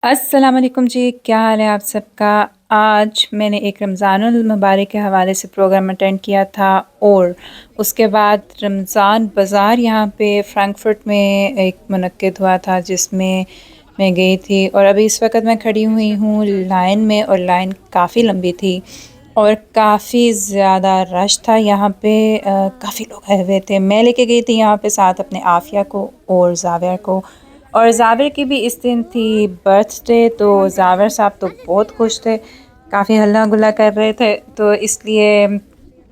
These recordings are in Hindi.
अस्सलाम वालेकुम जी, क्या हाल है आप सबका। आज मैंने एक रमज़ानुल मुबारक के हवाले से प्रोग्राम अटेंड किया था और उसके बाद रमज़ान बाज़ार यहाँ पे फ्रैंकफर्ट में एक मुनक्किद हुआ था जिसमें मैं गई थी और अभी इस वक्त मैं खड़ी हुई हूँ लाइन में और लाइन काफ़ी लंबी थी और काफ़ी ज़्यादा रश था यहाँ पे। काफ़ी लोग आए हुए थे। मैं लेके गई थी यहाँ पे साथ अपने आफिया को और जाविर को। और जाविर की भी इस दिन थी बर्थडे, तो जाविर साहब तो बहुत खुश थे, काफ़ी हल्ला गुल्ला कर रहे थे। तो इसलिए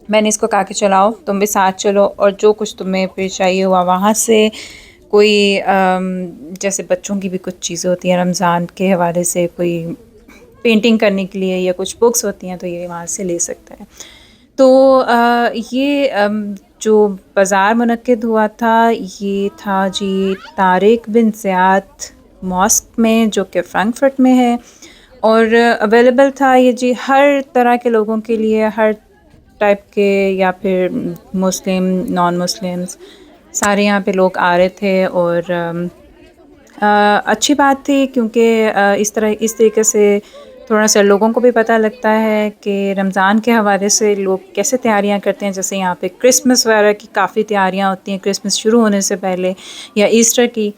मैंने इसको कहा कि चलाओ तुम भी साथ चलो और जो कुछ तुम्हें फिर चाहिए हुआ वहाँ से कोई जैसे बच्चों की भी कुछ चीज़ें होती हैं रमज़ान के हवाले से, कोई पेंटिंग करने के लिए या कुछ बुक्स होती हैं तो ये वहाँ से ले सकते हैं। तो ये जो बाज़ार मुनक्किद हुआ था ये था जी तारिक बिन ज़ियाद मॉस्क में, जो कि फ्रैंकफर्ट में है। और अवेलेबल था ये जी हर तरह के लोगों के लिए, हर टाइप के, या फिर मुस्लिम नॉन मुस्लिम्स सारे यहाँ पे लोग आ रहे थे। और अच्छी बात थी क्योंकि इस तरीके से थोड़ा सा लोगों को भी पता लगता है कि रमज़ान के हवाले से लोग कैसे तैयारियां करते हैं। जैसे यहाँ पे क्रिसमस वगैरह की काफ़ी तैयारियां होती हैं क्रिसमस शुरू होने से पहले, या ईस्टर की।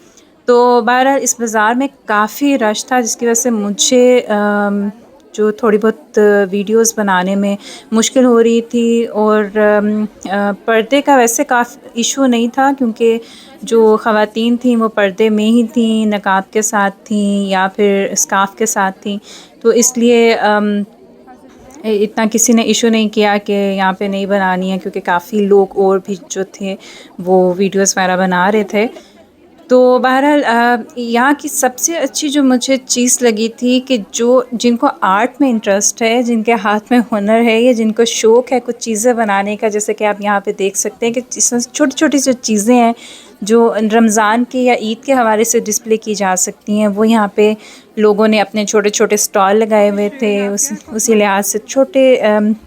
तो बहरहाल इस बाज़ार में काफ़ी रश था जिसकी वजह से मुझे जो थोड़ी बहुत वीडियोस बनाने में मुश्किल हो रही थी। और पर्दे का वैसे काफ़ी इशू नहीं था क्योंकि जो ख़वातीन थीं वो पर्दे में ही थीं, नकाब के साथ थीं या फिर स्कार्फ़ के साथ थीं। तो इसलिए इतना किसी ने इशू नहीं किया कि यहाँ पे नहीं बनानी है, क्योंकि काफ़ी लोग और भी जो थे वो वीडियोस वगैरह बना रहे थे। तो बहरहाल यहाँ की सबसे अच्छी जो मुझे चीज़ लगी थी कि जो जिनको आर्ट में इंटरेस्ट है, जिनके हाथ में हुनर है या जिनको शौक़ है कुछ चीज़ें बनाने का, जैसे कि आप यहाँ पे देख सकते हैं कि इसमें छोटी-छोटी जो चीज़ें हैं जो रमज़ान के या ईद के हवाले से डिस्प्ले की जा सकती हैं, वो यहाँ पे लोगों ने अपने छोटे-छोटे स्टॉल लगाए हुए थे। उसी लिहाज से छोटे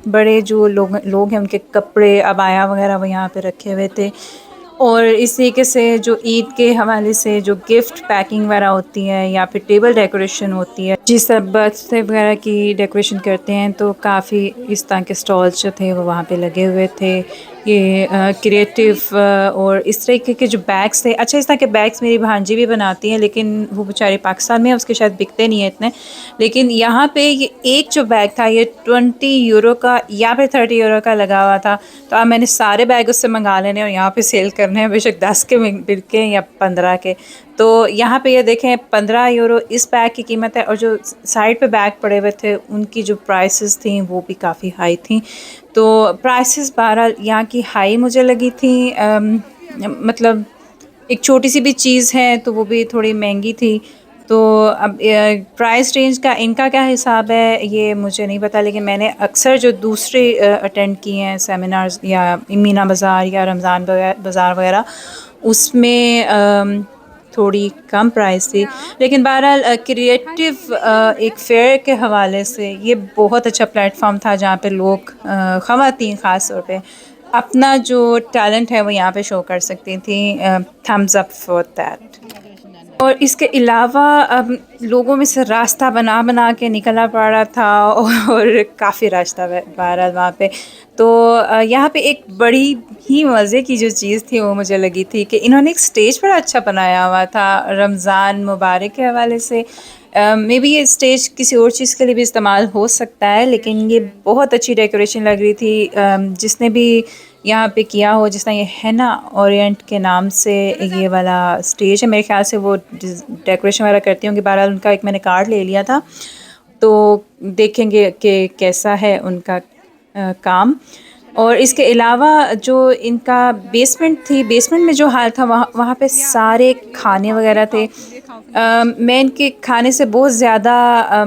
बड़े जो लोग हैं उनके कपड़े, अबाया वग़ैरह वो यहाँ पे रखे हुए थे। और इस तरीके से जो ईद के हवाले से जो गिफ्ट पैकिंग वगैरह होती है या फिर टेबल डेकोरेशन होती है, जिस सब बर्थडे वगैरह की डेकोरेशन करते हैं, तो काफ़ी इस तरह के स्टॉल्स जो थे वो वहाँ पे लगे हुए थे। ये क्रिएटिव और इस तरीके के जो बैग्स थे, अच्छा इस तरह के बैग्स मेरी भांजी भी बनाती है, लेकिन वो बेचारी पाकिस्तान में है, उसके शायद बिकते नहीं है इतने। लेकिन यहाँ पे ये एक जो बैग था ये 20 यूरो का या फिर 30 यूरो का लगा हुआ था। तो अब मैंने सारे बैग उससे मंगा लेने और यहाँ पे सेल करने हैं, बेशक 10 के बिके या 15 के। तो यहाँ पे ये देखें 15 यूरो इस बैग की कीमत है, और जो साइड पे बैग पड़े हुए थे उनकी जो प्राइसेस थी वो भी काफ़ी हाई थी। तो प्राइसेस बहरहाल यहाँ की हाई मुझे लगी थी। मतलब एक छोटी सी भी चीज़ है तो वो भी थोड़ी महंगी थी। तो अब प्राइस रेंज का इनका क्या हिसाब है ये मुझे नहीं पता, लेकिन मैंने अक्सर जो दूसरे अटेंड किए हैं सेमिनार्स या मीना बाज़ार या रमज़ान बाज़ार वगैरह, उसमें थोड़ी कम प्राइस थी। लेकिन बहरहाल क्रिएटिव एक फेयर के हवाले से ये बहुत अच्छा प्लेटफॉर्म था जहाँ पे लोग ख़वातीन ख़ास तौर पे अपना जो टैलेंट है वो यहाँ पे शो कर सकती थी। Thumbs up for that. और इसके अलावा अब लोगों में से रास्ता बना बना के निकलना पड़ रहा था और काफ़ी रास्ता बहरहाल वहाँ पे। तो यहाँ पे एक बड़ी ही मज़े की जो चीज़ थी वो मुझे लगी थी कि इन्होंने एक स्टेज बड़ा अच्छा बनाया हुआ था रमज़ान मुबारक के हवाले से। मे बी ये स्टेज किसी और चीज़ के लिए भी इस्तेमाल हो सकता है, लेकिन ये बहुत अच्छी डेकोरेशन लग रही थी। जिसने भी यहाँ पे किया हो, जिस तरह ये हैना ओरिएंट के नाम से ये वाला स्टेज है, मेरे ख़्याल से वो डेकोरेशन वगैरह करती होंगी। बहरहाल उनका एक मैंने कार्ड ले लिया था, तो देखेंगे कि कैसा है उनका काम। और इसके अलावा जो इनका बेसमेंट थी, बेसमेंट में जो हाल था वहाँ पे सारे खाने वगैरह थे। मैं इनके खाने से बहुत ज़्यादा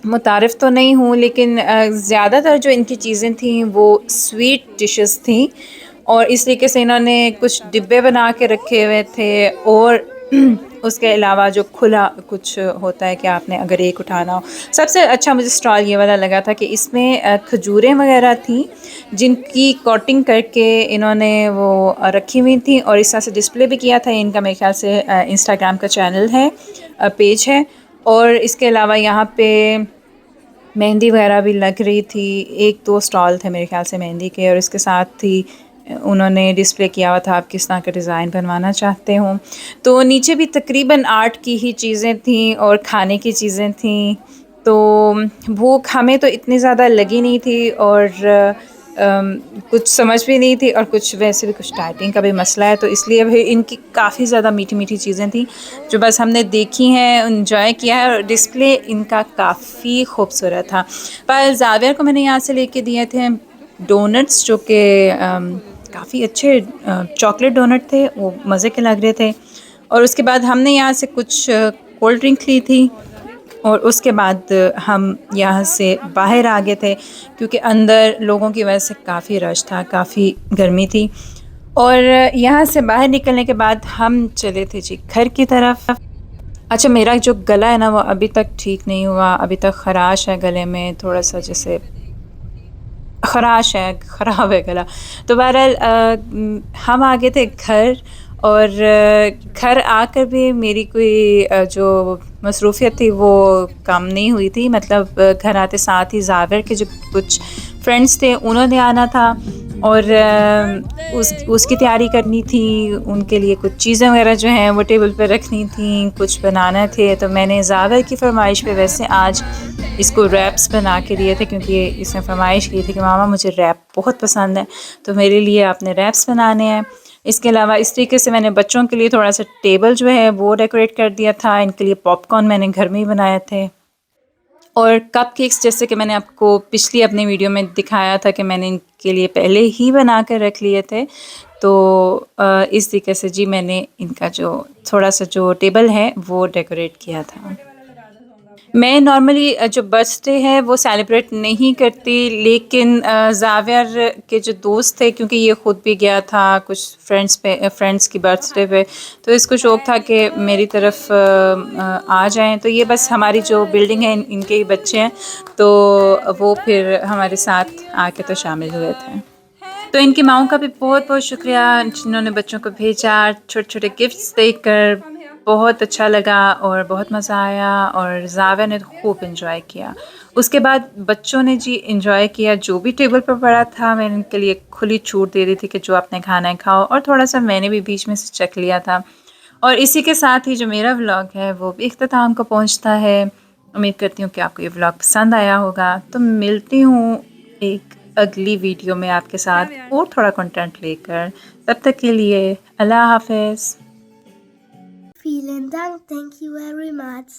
मुतारिफ़ तो नहीं हूँ, लेकिन ज़्यादातर जो इनकी चीज़ें थीं वो स्वीट डिशेस थीं, और इस तरीके से इन्होंने कुछ डिब्बे बना के रखे हुए थे। और उसके अलावा जो खुला कुछ होता है कि आपने अगर एक उठाना हो। सबसे अच्छा मुझे स्टॉल ये वाला लगा था कि इसमें खजूरें वगैरह थीं जिनकी कोटिंग करके इन्होंने वो रखी हुई थी, और इस तरह से डिस्प्ले भी किया था। इनका मेरे ख्याल से इंस्टाग्राम का चैनल है, पेज है। और इसके अलावा यहाँ पे मेहंदी वगैरह भी लग रही थी। 1-2 स्टॉल थे मेरे ख़्याल से मेहंदी के, और इसके साथ ही उन्होंने डिस्प्ले किया हुआ था आप किस तरह का डिज़ाइन बनवाना चाहते हो। तो नीचे भी तकरीबन आर्ट की ही चीज़ें थीं और खाने की चीज़ें थीं। तो भूख हमें तो इतनी ज़्यादा लगी नहीं थी, और कुछ समझ भी नहीं थी, और कुछ वैसे भी कुछ टाइपिंग का भी मसला है, तो इसलिए भी इनकी काफ़ी ज़्यादा मीठी-मीठी चीज़ें थी जो बस हमने देखी हैं, एंजॉय किया है, और डिस्प्ले इनका काफ़ी खूबसूरत था। पर ज़ावियर को मैंने यहाँ से लेके दिए थे डोनट्स, जो कि काफ़ी अच्छे चॉकलेट डोनट थे, वो मज़े के लग रहे थे। और उसके बाद हमने यहाँ से कुछ कोल्ड ड्रिंक ली थी, और उसके बाद हम यहाँ से बाहर आ गए थे, क्योंकि अंदर लोगों की वजह से काफ़ी रश था, काफ़ी गर्मी थी। और यहाँ से बाहर निकलने के बाद हम चले थे जी घर की तरफ। अच्छा, मेरा जो गला है ना वो अभी तक ठीक नहीं हुआ, अभी तक ख़राश है गले में, थोड़ा-सा जैसे ख़राश है, ख़राब है गला। तो बहरहाल हम आ गए थे घर, और घर आकर भी मेरी कोई जो मसरूफ़ियत थी वो कम नहीं हुई थी। मतलब घर आते साथ ही ज़ाविर के जो कुछ फ्रेंड्स थे उन्होंने आना था, और उसकी तैयारी करनी थी, उनके लिए कुछ चीज़ें वगैरह जो हैं वो टेबल पे रखनी थी, कुछ बनाना थे। तो मैंने ज़ाविर की फ़रमाइश पे वैसे आज इसको रैप्स बना के दिए थे, क्योंकि इसने फ़रमाइश की थी कि मामा मुझे रैप बहुत पसंद है, तो मेरे लिए आपने रैप्स बनाने हैं। इसके अलावा इस तरीके से मैंने बच्चों के लिए थोड़ा-सा टेबल जो है वो डेकोरेट कर दिया था। इनके लिए पॉपकॉर्न मैंने घर में ही बनाए थे, और कपकेक्स जैसे कि मैंने आपको पिछली अपनी वीडियो में दिखाया था कि मैंने इनके लिए पहले ही बना कर रख लिए थे। तो इस तरीके से जी मैंने इनका जो थोड़ा-सा जो टेबल है वो डेकोरेट किया था। मैं नॉर्मली जो बर्थडे है वो सेलिब्रेट नहीं करती, लेकिन ज़ावियर के जो दोस्त थे, क्योंकि ये ख़ुद भी गया था कुछ फ्रेंड्स की बर्थडे पे, तो इसको शौक़ था कि मेरी तरफ आ जाएं। तो ये बस हमारी जो बिल्डिंग है इनके ही बच्चे हैं, तो वो फिर हमारे साथ आके तो शामिल हुए थे। तो इनकी माँओं का भी बहुत-बहुत शुक्रिया जिन्होंने बच्चों को भेजा, छोटे-छोटे गिफ्ट्स देकर बहुत अच्छा लगा और बहुत मज़ा आया, और ज़ाविया ने खूब एंजॉय किया। उसके बाद बच्चों ने जी एंजॉय किया, जो भी टेबल पर पड़ा था मैंने उनके लिए खुली छूट दे दी थी कि जो आपने खाना है खाओ, और थोड़ा-सा मैंने भी बीच में से चख लिया था। और इसी के साथ ही जो मेरा व्लॉग है वो भी इख्तिताम को पहुँचता है। उम्मीद करती हूँ कि आपको ये व्लॉग पसंद आया होगा। तो मिलती हूँ एक अगली वीडियो में आपके साथ और थोड़ा कंटेंट लेकर। तब तक के लिए अल्लाह हाफ़िज़। Vielen Dank, thank you very much.